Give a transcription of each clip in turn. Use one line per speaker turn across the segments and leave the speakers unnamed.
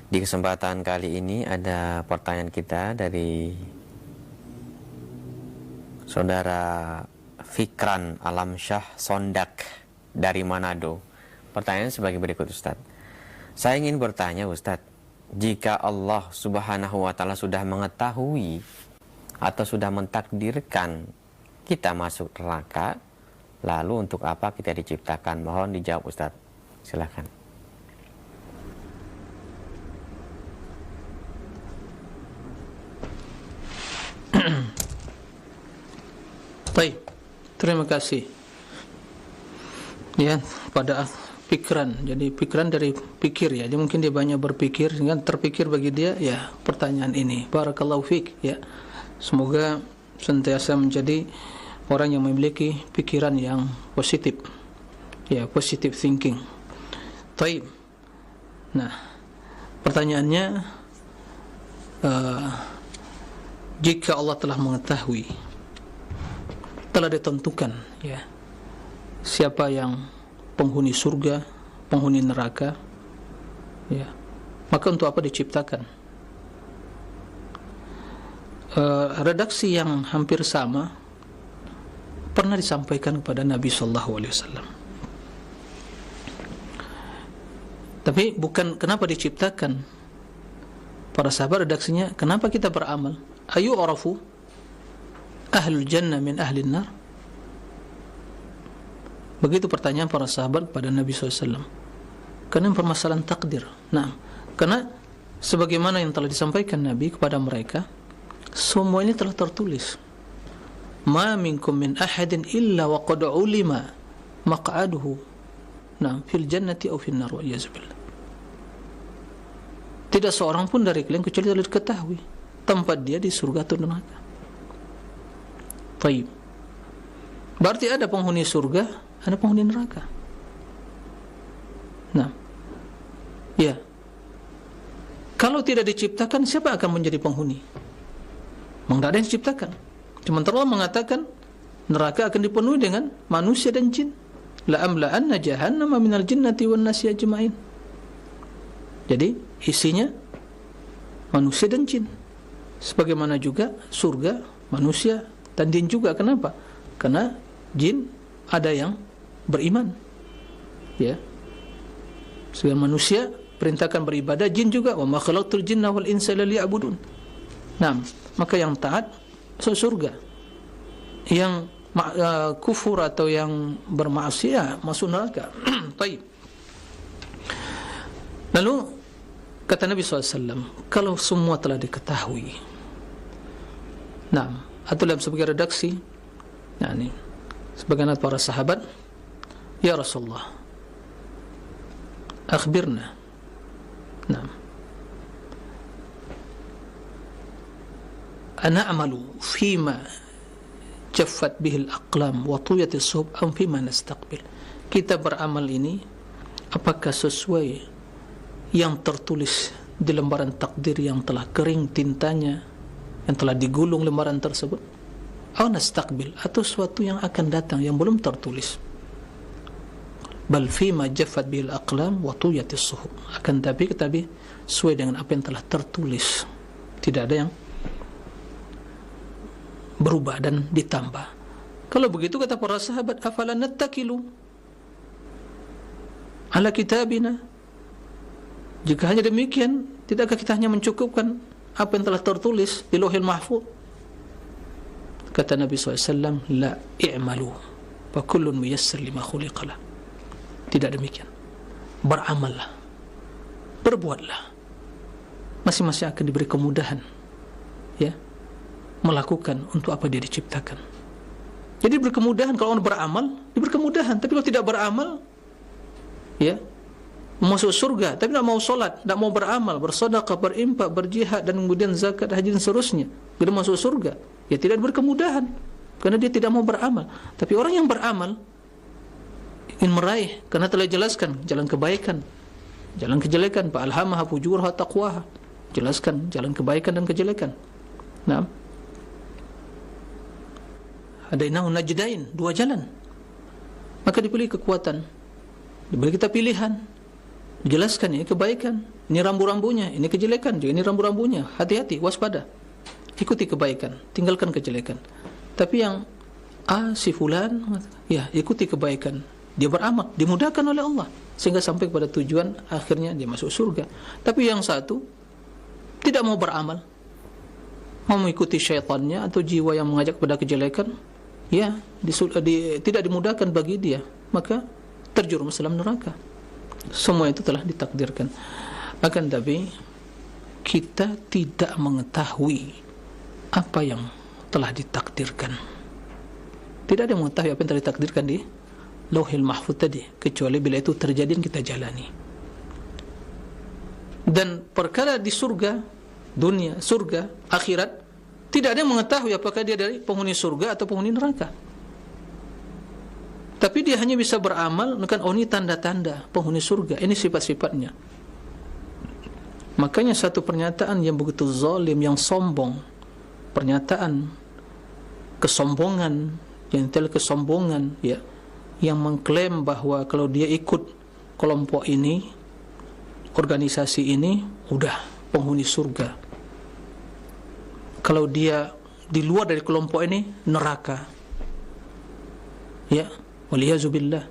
Di kesempatan kali ini ada pertanyaan kita dari Saudara Fikran Alamsyah Sondak dari Manado. Pertanyaan sebagai berikut, Ustadz. Saya ingin bertanya, Ustadz, jika Allah Subhanahu wa Ta'ala sudah mengetahui atau sudah mentakdirkan kita masuk neraka, lalu untuk apa kita diciptakan? Mohon dijawab, Ustadz. Silakan.
Baik, terima kasih. Ya, pada pikiran. Jadi pikiran dari pikir ya. Jadi mungkin dia banyak berpikir sehingga terpikir bagi dia ya pertanyaan ini. Barakallahu fiik ya. Semoga senantiasa menjadi orang yang memiliki pikiran yang positif. Ya, positive thinking. Baik. Nah, pertanyaannya jika Allah telah mengetahui, telah ditentukan ya siapa yang penghuni surga, penghuni neraka ya, maka untuk apa diciptakan? Redaksi yang hampir sama pernah disampaikan kepada Nabi SAW. Tapi bukan kenapa diciptakan. Para sahabat redaksinya, kenapa kita beramal? Ayu arafu ahlul jannah min ahlin nar. Begitu pertanyaan para sahabat kepada Nabi SAW. Karena permasalahan takdir. Nah, karena sebagaimana yang telah disampaikan Nabi kepada mereka, semua ini telah tertulis. Ma minkum min ahadin illa wa qad ulima maq'aduhu. Nah, fil jannati aw fil nar wa yazubillah. Tidak seorang pun dari kalian kecuali telah diketahui tempat dia di surga atau neraka. Baik. Berarti ada penghuni surga, ada penghuni neraka. Nah, ya. Kalau tidak diciptakan, siapa akan menjadi penghuni? Memang tidak ada yang diciptakan. Cuma Allah mengatakan neraka akan dipenuhi dengan manusia dan jin. La amla'anna jahannama minal jinnati wan nasi ajma'in. Jadi isinya manusia dan jin. Sebagaimana juga surga manusia dan jin juga. Kenapa? Karena jin ada yang beriman ya. Sebagai manusia perintahkan beribadah, jin juga. Wa ma khalaqtul jinna wal insa illa liya'budun. Nah, maka yang taat masuk surga, yang kufur atau yang bermaksiat masuk neraka. Baik. Lalu kata Nabi SAW, kalau semua telah diketahui, nah, atau dalam sebagai redaksi, nah ini sebagian para sahabat, ya Rasulullah, akhbirna, nah, ana amalu fima jaffat bihil aqlam wa tuyatis suhub am fima nastaqbil. Kita beramal ini apakah sesuai yang tertulis di lembaran takdir yang telah kering tintanya, yang telah digulung lembaran tersebut, atau nastaqbil, atau sesuatu yang akan datang yang belum tertulis. Bal fima jaffat bil aqlam wa tuyatis suhub. Akan tapi sesuai dengan apa yang telah tertulis, tidak ada yang berubah dan ditambah. Kalau begitu kata para sahabat, afala nattakilu ala kitabina. Jika hanya demikian, tidakkah kita hanya mencukupkan apa yang telah tertulis di Lauhil Mahfuz? Kata Nabi SAW, la i'malu fa kullun muyassar lima khuliqa lah. Tidak demikian. Beramallah, berbuatlah, masing-masing akan diberi kemudahan ya, melakukan untuk apa dia diciptakan. Jadi berkemudahan. Kalau orang beramal diberi kemudahan, tapi kalau tidak beramal ya, masuk surga tapi tidak mau solat, tidak mau beramal, bersedekah, berinfak, berjihad dan kemudian zakat, haji dan seterusnya, dia masuk surga, ya tidak berkemudahan karena dia tidak mau beramal. Tapi orang yang beramal ingin meraih, karena telah jelaskan jalan kebaikan, jalan kejelekan, fa alhamaha fujuraha taqwaha, jelaskan jalan kebaikan dan kejelekan. Nah, hadainahu najdain, dua jalan, maka dipilih kekuatan, diberi kita pilihan. Jelaskan ini kebaikan, ini rambu-rambunya, ini kejelekan, ini rambu-rambunya. Hati-hati, waspada. Ikuti kebaikan, tinggalkan kejelekan. Tapi yang si fulan, ya ikuti kebaikan. Dia beramal, dimudahkan oleh Allah sehingga sampai kepada tujuan, akhirnya dia masuk surga. Tapi yang satu tidak mau beramal, mau mengikuti syaitannya atau jiwa yang mengajak pada kejelekan, ya tidak dimudahkan bagi dia, maka terjerumus dalam neraka. Semua itu telah ditakdirkan. Akan tapi kita tidak mengetahui apa yang telah ditakdirkan. Tidak ada yang mengetahui apa yang telah ditakdirkan di Lauhil Mahfuz tadi, kecuali bila itu terjadi dan kita jalani. Dan perkara di surga, dunia, surga, akhirat, tidak ada yang mengetahui apakah dia dari penghuni surga atau penghuni neraka. Tapi dia hanya bisa beramal, kan, oh ini tanda-tanda penghuni surga, ini sifat-sifatnya. Makanya satu pernyataan yang begitu zalim, yang sombong, pernyataan kesombongan, yang tel kesombongan, ya, yang mengklaim bahwa kalau dia ikut kelompok ini, organisasi ini, udah penghuni surga. Kalau dia di luar dari kelompok ini, neraka. Ya, waliyazubillah.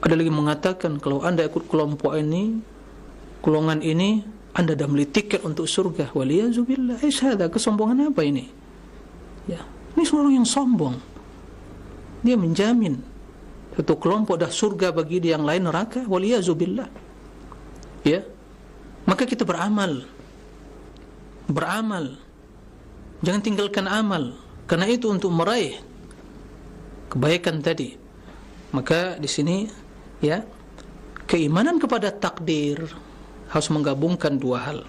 Ada lagi mengatakan kalau anda ikut kelompok ini, golongan ini, anda dah beli tiket untuk surga. Waliyazubillah. Ada kesombongan apa ini? Ya, ini seorang yang sombong. Dia menjamin satu kelompok dah surga, bagi dia yang lain neraka. Waliyazubillah. Ya, maka kita beramal, jangan tinggalkan amal, karena itu untuk meraih kebaikan tadi. Maka di sini, ya, keimanan kepada takdir harus menggabungkan dua hal.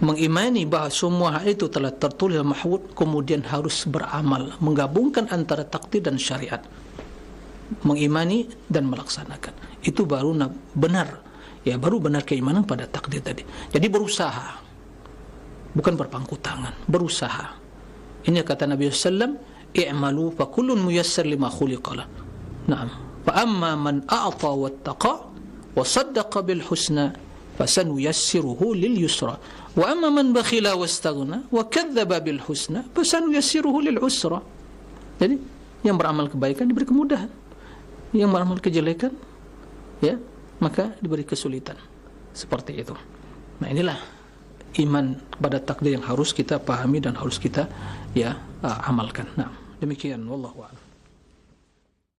Mengimani bahawa semua hal itu telah tertulis dalam mahfuz, kemudian harus beramal, menggabungkan antara takdir dan syariat, mengimani dan melaksanakan. Itu baru benar, ya, baru benar keimanan pada takdir tadi. Jadi berusaha, bukan berpangku tangan, berusaha. Ini kata Nabi SAW, i'malu fa kullun muyassar lima khuliqalah. Naam, fa amma man a'ta wattaqa wa saddaqa bil husna fasanuyassiruhu lil yusra wa amma man bakhila wastaghna wa kadzdzaba bil husna fasanuyassiruhu lil usra. Jadi yang beramal kebaikan diberi kemudahan, yang beramal kejelekan, ya, maka diberi kesulitan. Seperti itu. Nah, inilah iman pada takdir yang harus kita pahami dan harus kita, ya, amalkan. Nah, demikian, wallahu a'lam.